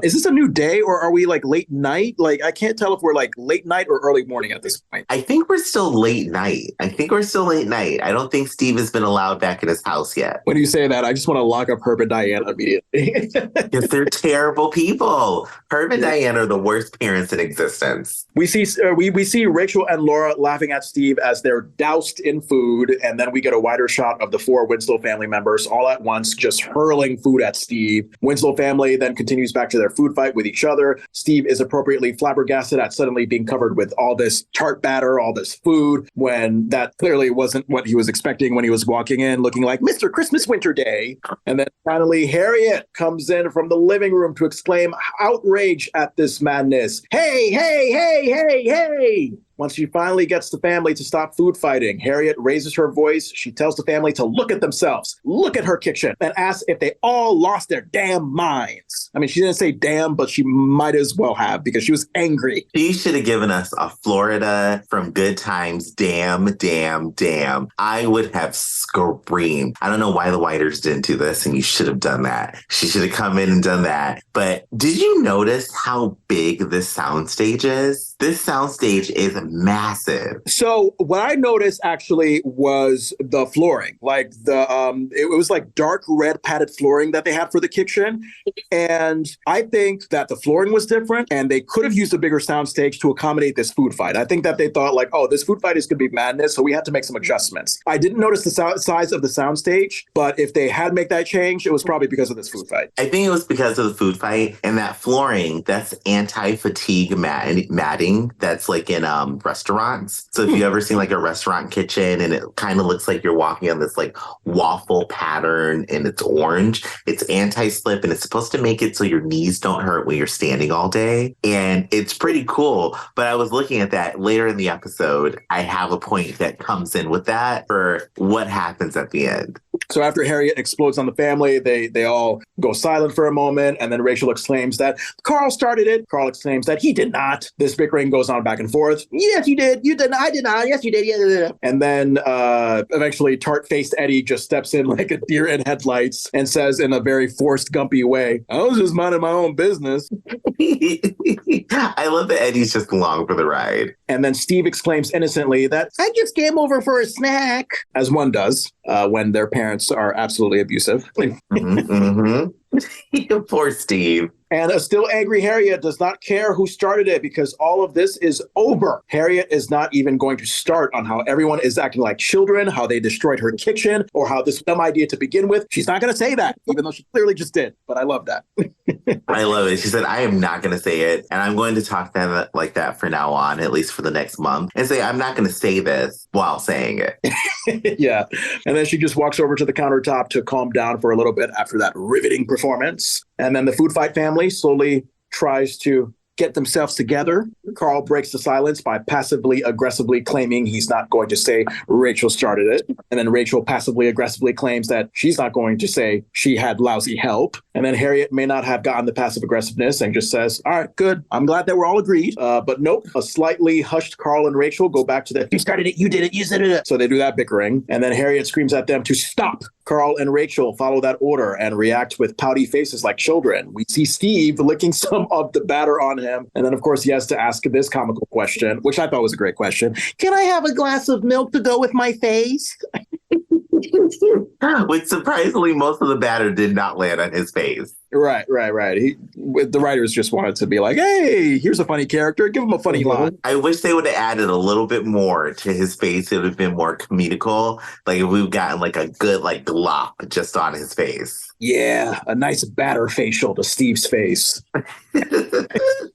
Is this a new day or are we like late night? Like, I can't tell if we're like late night or early morning at this point. I think we're still late night. I don't think Steve has been allowed back in his house yet. When you say that, I just want to lock up Herb and Diane immediately. Because they're terrible people. Herb and Diane are the worst parents in existence. We see Rachel and Laura laughing at Steve as they're doused in food, and then we get a wider shot of the four Winslow family members all at once just hurling food at Steve. Winslow family then continues continues back to their food fight with each other. Steve is appropriately flabbergasted at suddenly being covered with all this tart batter, all this food, when that clearly wasn't what he was expecting when he was walking in, looking like Mr. Christmas Winter Day. And then finally, Harriet comes in from the living room to exclaim outrage at this madness. Hey, hey, hey, hey, hey! Once she finally gets the family to stop food fighting, Harriet raises her voice. She tells the family to look at themselves, look at her kitchen, and asks if they all lost their damn minds. I mean, she didn't say damn, but she might as well have, because she was angry. She should have given us a Florida from Good Times, damn, damn, damn. I would have screamed. I don't know why the Whiters didn't do this, and you should have done that. She should have come in and done that. But did you notice how big this soundstage is? This soundstage is massive. So what I noticed actually was the flooring, like it was like dark red padded flooring that they had for the kitchen. And I think that the flooring was different and they could have used a bigger soundstage to accommodate this food fight. I think that they thought like, oh, this food fight is going to be madness. So we had to make some adjustments. I didn't notice the size of the soundstage, but if they had make that change, it was probably because of this food fight. I think it was because of the food fight and that flooring, that's anti-fatigue matting that's like in restaurants. So if you ever seen like a restaurant kitchen and it kind of looks like you're walking on this like waffle pattern and it's orange, it's anti-slip and it's supposed to make it so your knees don't hurt when you're standing all day. And it's pretty cool. But I was looking at that later in the episode. I have a point that comes in with that for what happens at the end. So after Harriet explodes on the family, they all go silent for a moment. And then Rachel exclaims that Carl started it. Carl exclaims that he did not. This bickering goes on back and forth. Yes, you did. You did not. I did not. Yes, you did. Yeah. And then eventually tart-faced Eddie just steps in like a deer in headlights and says in a very Forrest Gumpy way, I was just minding my own business. I love that Eddie's just along for the ride. And then Steve exclaims innocently that I just came over for a snack, as one does when their parents are absolutely abusive. Poor Steve. And a still angry Harriet does not care who started it because all of this is over. Harriet is not even going to start on how everyone is acting like children, how they destroyed her kitchen, or how this dumb idea to begin with. She's not going to say that, even though she clearly just did. But I love that. I love it. She said, I am not going to say it. And I'm going to talk to them like that for now on, at least for the next month, and say, I'm not going to say this while saying it. Yeah. And then she just walks over to the countertop to calm down for a little bit after that riveting performance. And then the food fight family slowly tries to get themselves together. Carl breaks the silence by passively aggressively claiming he's not going to say Rachel started it. And then Rachel passively aggressively claims that she's not going to say she had lousy help. And then Harriet may not have gotten the passive aggressiveness and just says, all right, good. I'm glad that we're all agreed. But nope, a slightly hushed Carl and Rachel go back to the, you started it, you did it, you said it. So they do that bickering. And then Harriet screams at them to stop. Carl and Rachel follow that order and react with pouty faces like children. We see Steve licking some of the batter on him. And then, of course, he has to ask this comical question, which I thought was a great question. Can I have a glass of milk to go with my face? Which surprisingly, most of the batter did not land on his face. Right. The writers just wanted to be like, hey, here's a funny character. Give him a funny line. I wish they would have added a little bit more to his face. It would have been more comedical. Like if we've gotten like a good like glop just on his face. Yeah, a nice batter facial to Steve's face.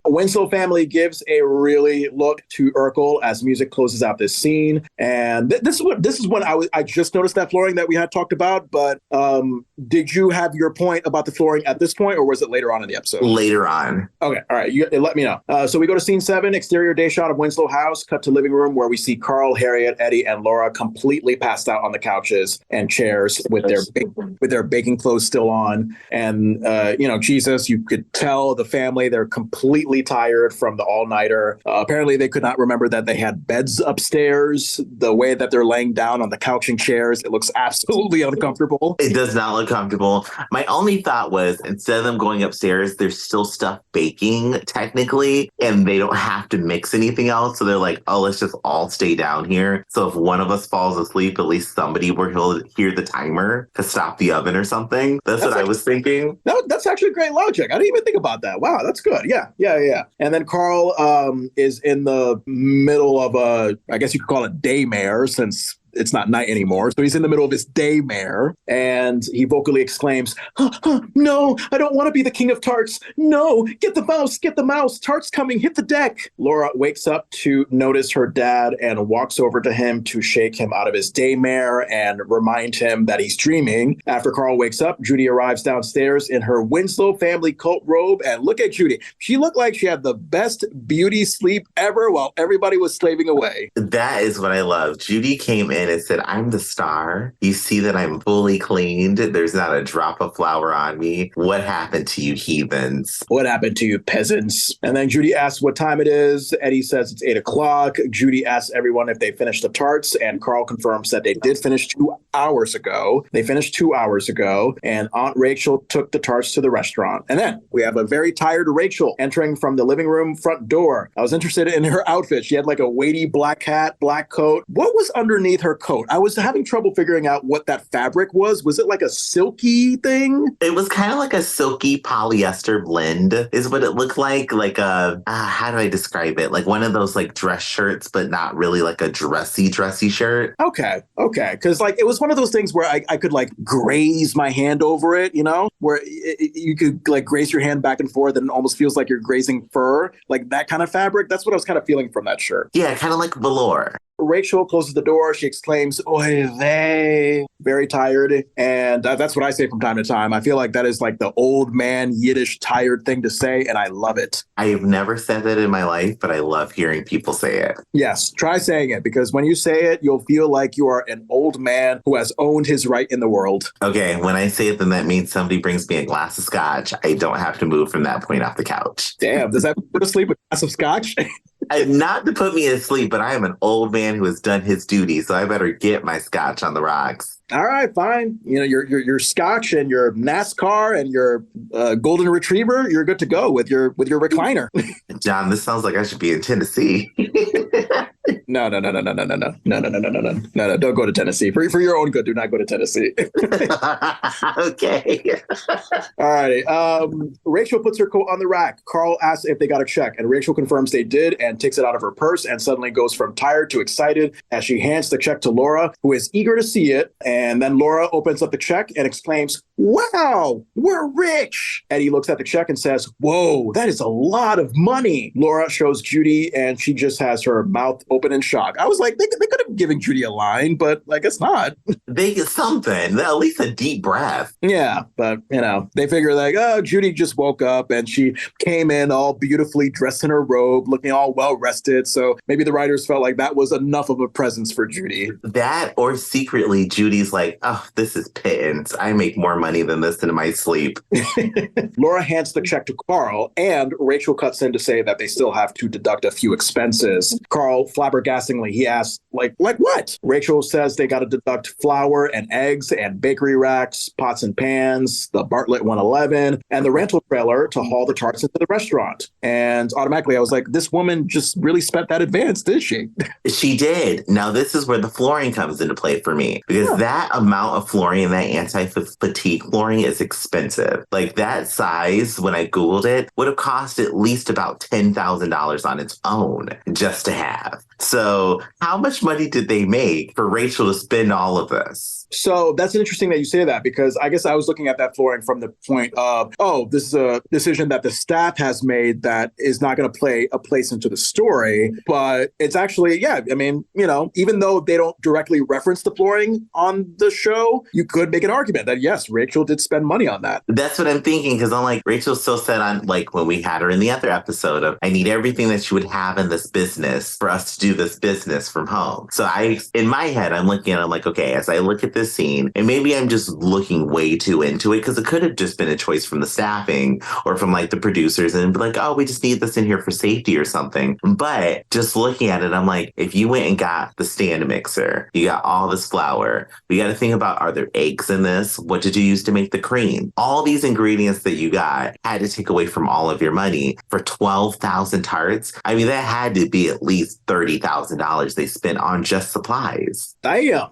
Winslow family gives a really look to Urkel as music closes out this scene. And this is when I just noticed that flooring that we had talked about. But did you have your point about the flooring at this point, or was it later on in the episode? Later on. Okay, all right. You let me know. So we go to scene 7, exterior day shot of Winslow house, cut to living room where we see Carl, Harriet, Eddie, and Laura completely passed out on the couches and chairs with their baking clothes still on. And, Jesus, you could tell the family, they're completely tired from the all-nighter. Apparently, they could not remember that they had beds upstairs. The way that they're laying down on the couch and chairs, it looks absolutely uncomfortable. It does not look comfortable. My only thought was, instead of them going upstairs, there's still stuff baking, technically, and they don't have to mix anything else. So they're like, oh, let's just all stay down here. So if one of us falls asleep, at least somebody will hear the timer to stop the oven or something. That's what I was thinking. That's actually great logic. I didn't even think about that. Wow, that's good. Yeah. And then Carl is in the middle of I guess you could call it daymare, since it's not night anymore. So he's in the middle of his daymare, and he vocally exclaims, no, I don't want to be the king of tarts. No, get the mouse. Tart's coming, hit the deck. Laura wakes up to notice her dad and walks over to him to shake him out of his daymare and remind him that he's dreaming. After Carl wakes up, Judy arrives downstairs in her Winslow family cult robe, and look at Judy. She looked like she had the best beauty sleep ever while everybody was slaving away. That is what I love. Judy came in and said, I'm the star. You see that I'm fully cleaned. There's not a drop of flour on me. What happened to you heathens? What happened to you peasants? And then Judy asks what time it is. Eddie says it's 8 o'clock. Judy asks everyone if they finished the tarts, and Carl confirms that they did finish 2 hours ago. They finished 2 hours ago, and Aunt Rachel took the tarts to the restaurant. And then we have a very tired Rachel entering from the living room front door. I was interested in her outfit. She had like a weighty black hat, black coat. What was underneath her coat? I was having trouble figuring out what that fabric was. Was it like a silky thing? It was kind of like a silky polyester blend is what it looked like. Like a, how do I describe it? Like one of those like dress shirts, but not really like a dressy shirt. Okay. Because like it was one of those things where I could like graze my hand over it, you know, where you could like graze your hand back and forth and it almost feels like you're grazing fur, like that kind of fabric. That's what I was kind of feeling from that shirt. Yeah, kind of like velour. Rachel closes the door. She exclaims, oy vey, very tired. And that's what I say from time to time. I feel like that is like the old man Yiddish tired thing to say, and I love it. I have never said that in my life, but I love hearing people say it. Yes, try saying it, because when you say it, you'll feel like you are an old man who has owned his right in the world. Okay, when I say it, then that means somebody brings me a glass of scotch. I don't have to move from that point off the couch. Damn, does that put to sleep with a glass of scotch? Not to put me to sleep, but I am an old man who has done his duty, so I better get my scotch on the rocks. All right, fine. You know, your scotch and your NASCAR and your golden retriever, you're good to go with your recliner. John, this sounds like I should be in Tennessee. No. Don't go to Tennessee. For your own good, do not go to Tennessee. Okay. All righty. Rachel puts her coat on the rack. Carl asks if they got a check, and Rachel confirms they did and takes it out of her purse and suddenly goes from tired to excited as she hands the check to Laura, who is eager to see it. And then Laura opens up the check and exclaims, wow, we're rich. Eddie looks at the check and says, whoa, that is a lot of money. Laura shows Judy and she just has her mouth open in shock. I was like, they could have given Judy a line, but I guess not. They get something, at least a deep breath. Yeah, but you know, they figure like, oh, Judy just woke up and she came in all beautifully dressed in her robe, looking all well rested. So maybe the writers felt like that was enough of a presence for Judy. That, or secretly Judy's like, oh, this is pittance. I make more money than this in my sleep. Laura hands the check to Carl, and Rachel cuts in to say that they still have to deduct a few expenses. Carl, flabbergastingly, he asks, like what? Rachel says they got to deduct flour and eggs and bakery racks, pots and pans, the Bartlett 111, and the rental trailer to haul the tarts into the restaurant. And automatically I was like, this woman just really spent that advance, did she? She did. Now, this is where the flooring comes into play for me, because that amount of flooring and that anti-fatigue flooring is expensive. Like that size, when I Googled it, would have cost at least about $10,000 on its own just to have. So how much money did they make for Rachel to spend all of this? So that's interesting that you say that, because I guess I was looking at that flooring from the point of, oh, this is a decision that the staff has made that is not going to play a place into the story. But it's actually, yeah, I mean, you know, even though they don't directly reference the flooring on the show, you could make an argument that, yes, Rachel did spend money on that. That's what I'm thinking, because I'm like, Rachel still said on, like, when we had her in the other episode of, I need everything that she would have in this business for us to do this business from home. So in my head, I'm looking at it, I'm like, okay, as I look at this scene, and maybe I'm just looking way too into it, because it could have just been a choice from the staffing or from like the producers and be like, oh, we just need this in here for safety or something. But just looking at it, I'm like, if you went and got the stand mixer, you got all this flour, we got to think about, are there eggs in this? What did you use to make the cream? All these ingredients that you got had to take away from all of your money for 12,000 tarts. I mean, that had to be at least $30,000 $30,000 they spent on just supplies. Damn.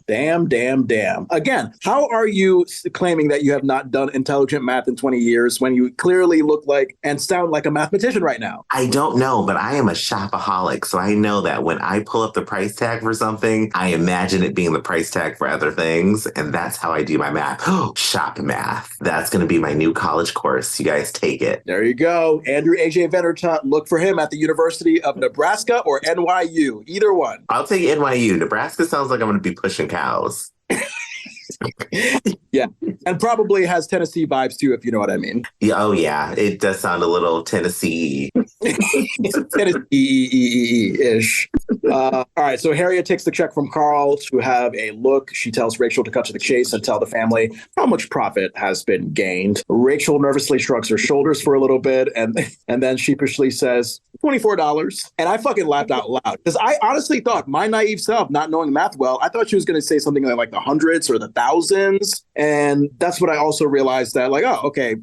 Again, how are you claiming that you have not done intelligent math in 20 years when you clearly look like and sound like a mathematician right now? I don't know, but I am a shopaholic. So I know that when I pull up the price tag for something, I imagine it being the price tag for other things. And that's how I do my math. Shop math. That's going to be my new college course. You guys take it. There you go. Andrew Ajay Vandertunt. Look for him at the University of Nebraska or NYU. Either one. I'll take NYU. Nebraska sounds like I'm going to be pushing cows. Yeah. And probably has Tennessee vibes too, if you know what I mean. Yeah, oh, yeah. It does sound a little Tennessee. Tennessee-ish. All right. So Harriet takes the check from Carl to have a look. She tells Rachel to cut to the chase and tell the family how much profit has been gained. Rachel nervously shrugs her shoulders for a little bit and then sheepishly says, $24. And I fucking laughed out loud because I honestly thought, my naive self, not knowing math well, I thought she was going to say something like the hundreds or the thousands. And that's what I also realized that okay,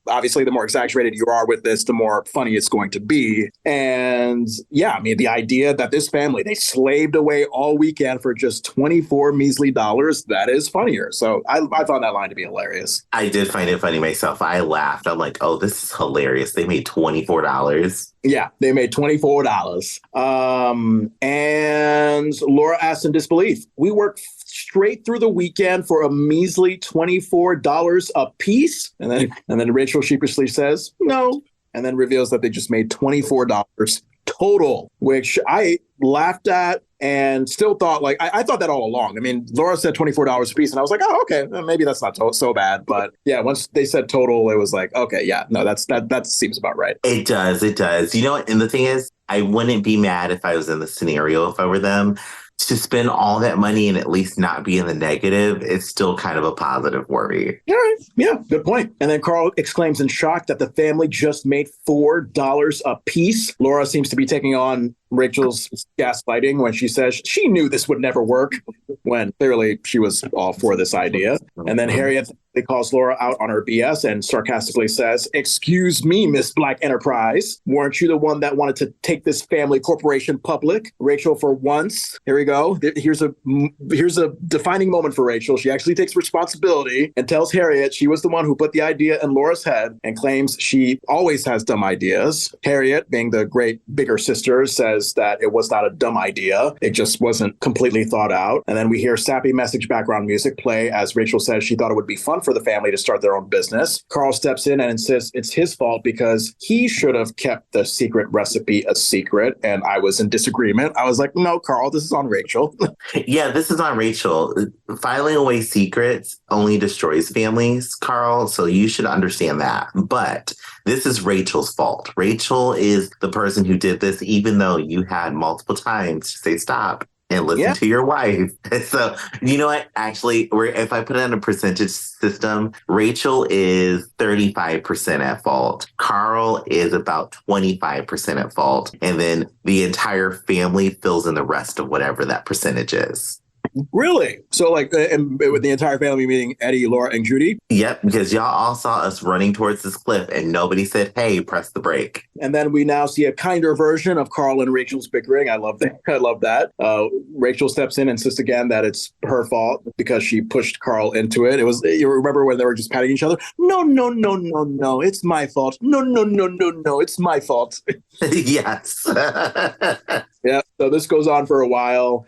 obviously the more exaggerated you are with this, the more funny it's going to be. And yeah, I mean, the idea that this family, they slaved away all weekend for just 24 measly dollars, that is funnier. So I found that line to be hilarious. I did find it funny myself. I laughed. I'm like, oh, this is hilarious. They made $24. Yeah, they made $24. And Laura asked in disbelief, we worked straight through the weekend for a measly $24 a piece? And then Rachel sheepishly says, no, and then reveals that they just made $24 total, which I laughed at and still thought I thought that all along. I mean, Laura said $24 a piece and I was like, oh, okay, maybe that's not so bad. But yeah, once they said total, it was like, okay, yeah, no, that seems about right. It does. You know what? And the thing is, I wouldn't be mad if I was in the scenario if I were them. To spend all that money and at least not be in the negative, it's still kind of a positive worry. All right. Yeah, good point. And then Carl exclaims in shock that the family just made $4 a piece. Laura seems to be taking on Rachel's gaslighting when she says she knew this would never work, when clearly she was all for this idea. And then Harriet calls Laura out on her BS and sarcastically says, excuse me, Miss Black Enterprise, weren't you the one that wanted to take this family corporation public? Rachel, for once, here we go. Here's a defining moment for Rachel. She actually takes responsibility and tells Harriet she was the one who put the idea in Laura's head and claims she always has dumb ideas. Harriet, being the great bigger sister, says that it was not a dumb idea. It just wasn't completely thought out. And then we hear sappy message background music play as Rachel says she thought it would be fun for the family to start their own business. Carl steps in and insists it's his fault because he should have kept the secret recipe a secret. And I was in disagreement. I was like, no, Carl, this is on Rachel. Yeah, this is on Rachel. Filing away secrets only destroys families, Carl. So you should understand that. But this is Rachel's fault. Rachel is the person who did this, even though you had multiple times to say stop and listen to your wife. So, you know what? Actually, if I put it in a percentage system, Rachel is 35% at fault. Carl is about 25% at fault. And then the entire family fills in the rest of whatever that percentage is. Really? So and with the entire family meeting Eddie, Laura, and Judy? Yep, because y'all all saw us running towards this cliff and nobody said, hey, press the brake. And then we now see a kinder version of Carl and Rachel's bickering. I love that. Rachel steps in and insists again that it's her fault because she pushed Carl into it. It was, you remember when they were just patting each other? No, it's my fault. No, it's my fault. Yes. Yeah, so this goes on for a while.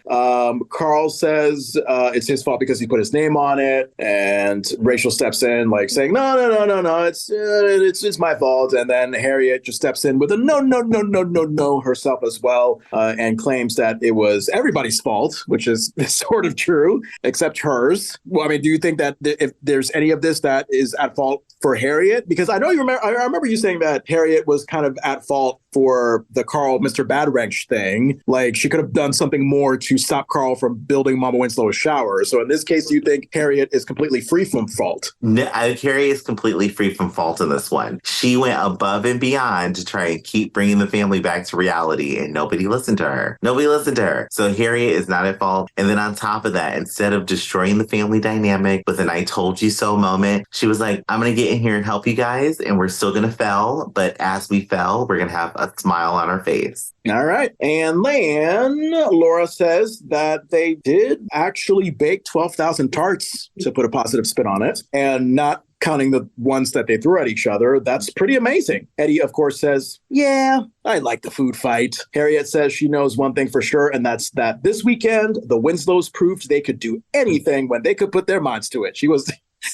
Carl says it's his fault because he put his name on it, and Rachel steps in, saying, no, it's my fault. And then Harriet just steps in with a no herself as well, and claims that it was everybody's fault, which is sort of true, except hers. Well, I mean, do you think that if there's any of this that is at fault for Harriet? Because I know I remember you saying that Harriet was kind of at fault for the Carl Mr. Bad Wrench thing. She could have done something more to stop Carl from building Mama Winslow a shower. So in this case, do you think Harriet is completely free from fault? No, Harriet is completely free from fault in this one. She went above and beyond to try and keep bringing the family back to reality, and nobody listened to her. So Harriet is not at fault. And then on top of that, instead of destroying the family dynamic with an I told you so moment, she was like, I'm going to get in here and help you guys, and we're still going to fail. But as we fell, we're going to have a smile on her face. All right. And then Laura says that they did actually bake 12,000 tarts, to put a positive spin on it, and not counting the ones that they threw at each other. That's pretty amazing. Eddie, of course, says, yeah, I like the food fight. Harriet says she knows one thing for sure, and that's that this weekend, the Winslows proved they could do anything when they could put their minds to it. She was...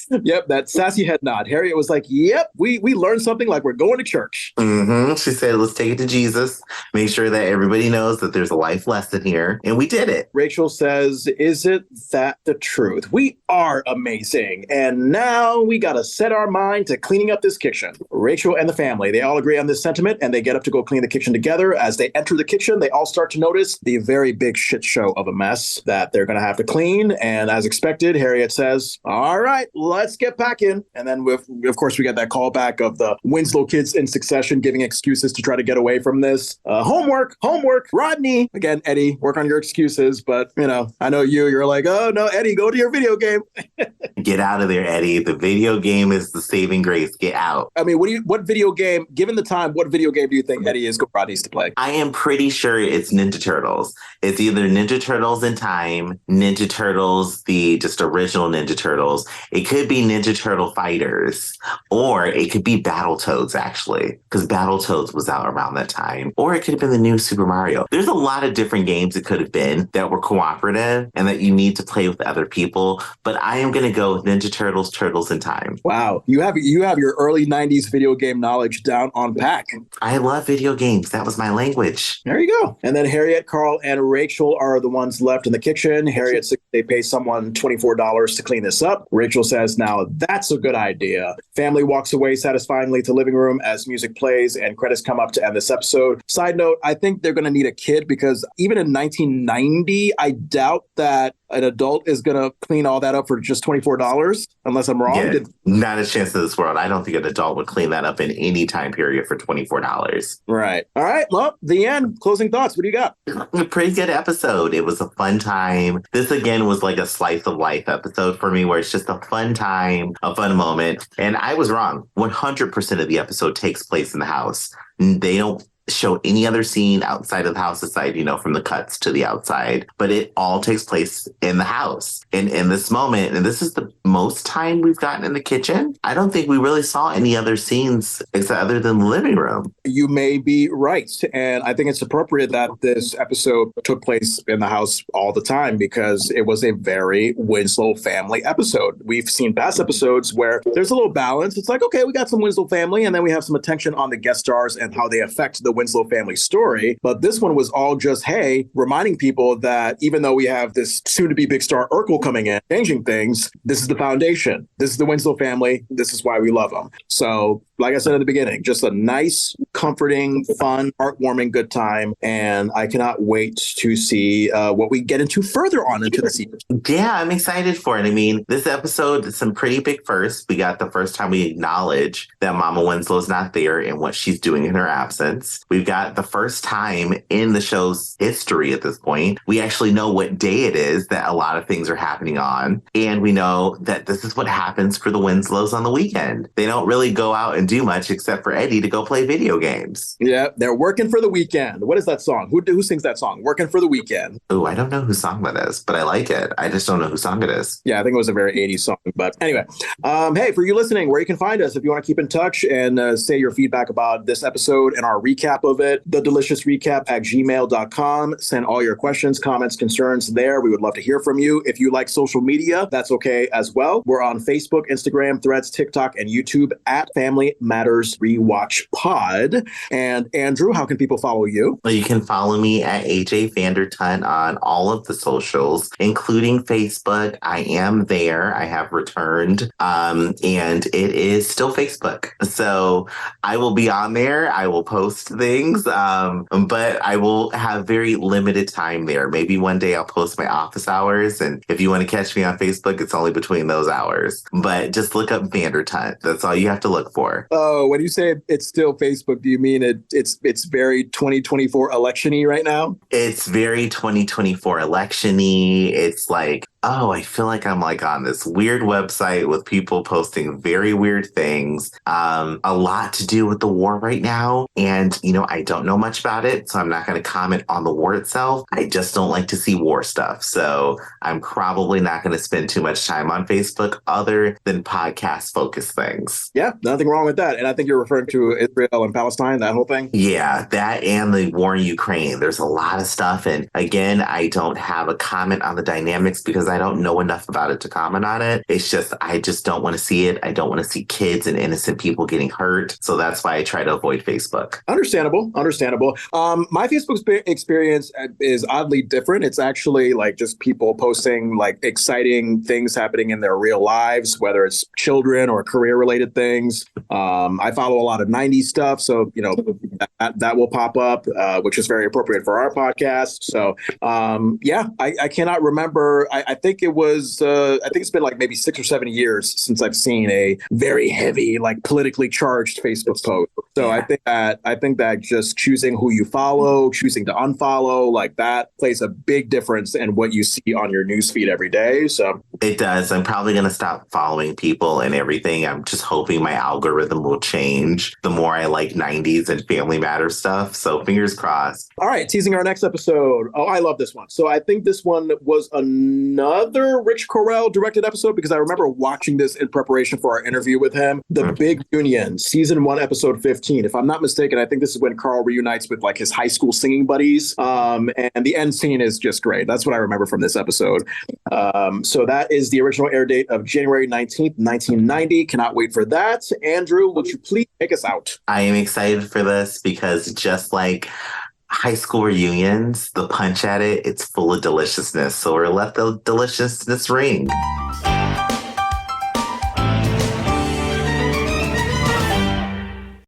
Yep, that sassy head nod. Harriet was like, yep, we learned something like we're going to church. She said, let's take it to Jesus. Make sure that everybody knows that there's a life lesson here. And we did it. Rachel says, isn't that the truth? We are amazing. And now we got to set our mind to cleaning up this kitchen. Rachel and the family, they all agree on this sentiment, and they get up to go clean the kitchen together. As they enter the kitchen, they all start to notice the very big shit show of a mess that they're going to have to clean. And as expected, Harriet says, all right, let's get back in. And then, of course, we get that callback of the Winslow kids in succession giving excuses to try to get away from this. Homework, Rodney. Again, Eddie, work on your excuses. But, I know you're like, oh, no, Eddie, go to your video game. Get out of there, Eddie. The video game is the saving grace. Get out. I mean, what video game, given the time, what video game do you think Eddie is needs to play? I am pretty sure it's Ninja Turtles. It's either Ninja Turtles in Time, Ninja Turtles, the just original Ninja Turtles. It could be Ninja Turtle Fighters, or it could be Battletoads, actually, because Battletoads was out around that time. Or it could have been the new Super Mario. There's a lot of different games it could have been that were cooperative and that you need to play with other people. But I am going to go with Ninja Turtles, Turtles in Time. Wow. You have your early 90s video game knowledge down on pack. I love video games. That was my language. There you go. And then Harriet, Carl, and Rachel are the ones left in the kitchen. Harriet says they pay someone $24 to clean this up. Rachel says, now that's a good idea. Family walks away satisfyingly to living room as music plays and credits come up to end this episode. Side note, I think they're going to need a kid, because even in 1990, I doubt that an adult is going to clean all that up for just $24, unless I'm wrong. Yeah, not a chance in this world. I don't think an adult would clean that up in any time period for $24. Right. All right. Well, the end. Closing thoughts. What do you got? A pretty good episode. It was a fun time. This, again, was like a slice of life episode for me, where it's just a fun time, a fun moment. And I was wrong. 100% of the episode takes place in the house. They don't show any other scene outside of the house aside, from the cuts to the outside, but it all takes place in the house. And in this moment, and this is the most time we've gotten in the kitchen, I don't think we really saw any other scenes except other than the living room. You may be right. And I think it's appropriate that this episode took place in the house all the time, because it was a very Winslow family episode. We've seen past episodes where there's a little balance. It's like, okay, we got some Winslow family, and then we have some attention on the guest stars and how they affect the Winslow family story. But this one was all just, hey, reminding people that even though we have this soon-to-be big star Urkel coming in, changing things, this is the foundation. This is the Winslow family. This is why we love them. So, like I said at the beginning, just a nice, comforting, fun, heartwarming, good time. And I cannot wait to see what we get into further on into the season. Yeah, I'm excited for it. I mean, this episode is some pretty big firsts. We got the first time we acknowledge that Mama Winslow's not there and what she's doing in her absence. We've got the first time in the show's history at this point, we actually know what day it is that a lot of things are happening on. And we know that this is what happens for the Winslows on the weekend. They don't really go out and do much except for Eddie to go play video games. Yeah, they're working for the weekend. What is that song? Who sings that song? Working for the Weekend. Oh, I don't know whose song that is, but I like it. I just don't know whose song it is. Yeah, I think it was a very 80s song. But anyway, hey, for you listening, where you can find us if you want to keep in touch and say your feedback about this episode and our recap of it, thedeliciousrecap@gmail.com. Send all your questions, comments, concerns there. We would love to hear from you. If you like social media, that's okay as well. We're on Facebook, Instagram, Threads, TikTok, and YouTube at Family Matters Rewatch Pod. And Andrew, how can people follow you? Well, you can follow me at Ajay Vandertunt on all of the socials, including Facebook. I am there. I have returned, and it is still Facebook. So I will be on there. I will post things, but I will have very limited time there. Maybe one day I'll post my office hours, and if you want to catch me on Facebook, it's only between those hours. But just look up Vandertunt. That's all you have to look for. Oh, when you say it's still Facebook, do you mean it's very 2024 election-y right now? It's very 2024 election-y. It's like oh, I feel like I'm like on this weird website with people posting very weird things. A lot to do with the war right now. And, I don't know much about it, so I'm not going to comment on the war itself. I just don't like to see war stuff. So I'm probably not going to spend too much time on Facebook other than podcast focused things. Yeah, nothing wrong with that. And I think you're referring to Israel and Palestine, that whole thing. Yeah, that and the war in Ukraine. There's a lot of stuff. And again, I don't have a comment on the dynamics because I don't know enough about it to comment on it. It's just, I just don't want to see it. I don't want to see kids and innocent people getting hurt. So that's why I try to avoid Facebook. Understandable. My Facebook experience is oddly different. It's actually like just people posting like exciting things happening in their real lives, whether it's children or career related things. I follow a lot of 90s stuff. So, that will pop up, which is very appropriate for our podcast. So, I cannot remember. I think it's been like maybe 6 or 7 years since I've seen a very heavy, like politically charged Facebook post. So I think that just choosing who you follow, choosing to unfollow, like that plays a big difference in what you see on your newsfeed every day. So it does. I'm probably going to stop following people and everything. I'm just hoping my algorithm will change the more I like 90s and Family Matter stuff. So fingers crossed. All right, teasing our next episode. Oh, I love this one. So I think this one was another Rich Correll directed episode because I remember watching this in preparation for our interview with him. The Big Union, season 1, episode 15. If I'm not mistaken, I think this is when Carl reunites with like his high school singing buddies. And the end scene is just great. That's what I remember from this episode. So that is the original air date of January 19th, 1990. Cannot wait for that. Andrew, would you please take us out? I am excited for this because just like high school reunions, the punch at it, it's full of deliciousness. So we'll let the deliciousness ring.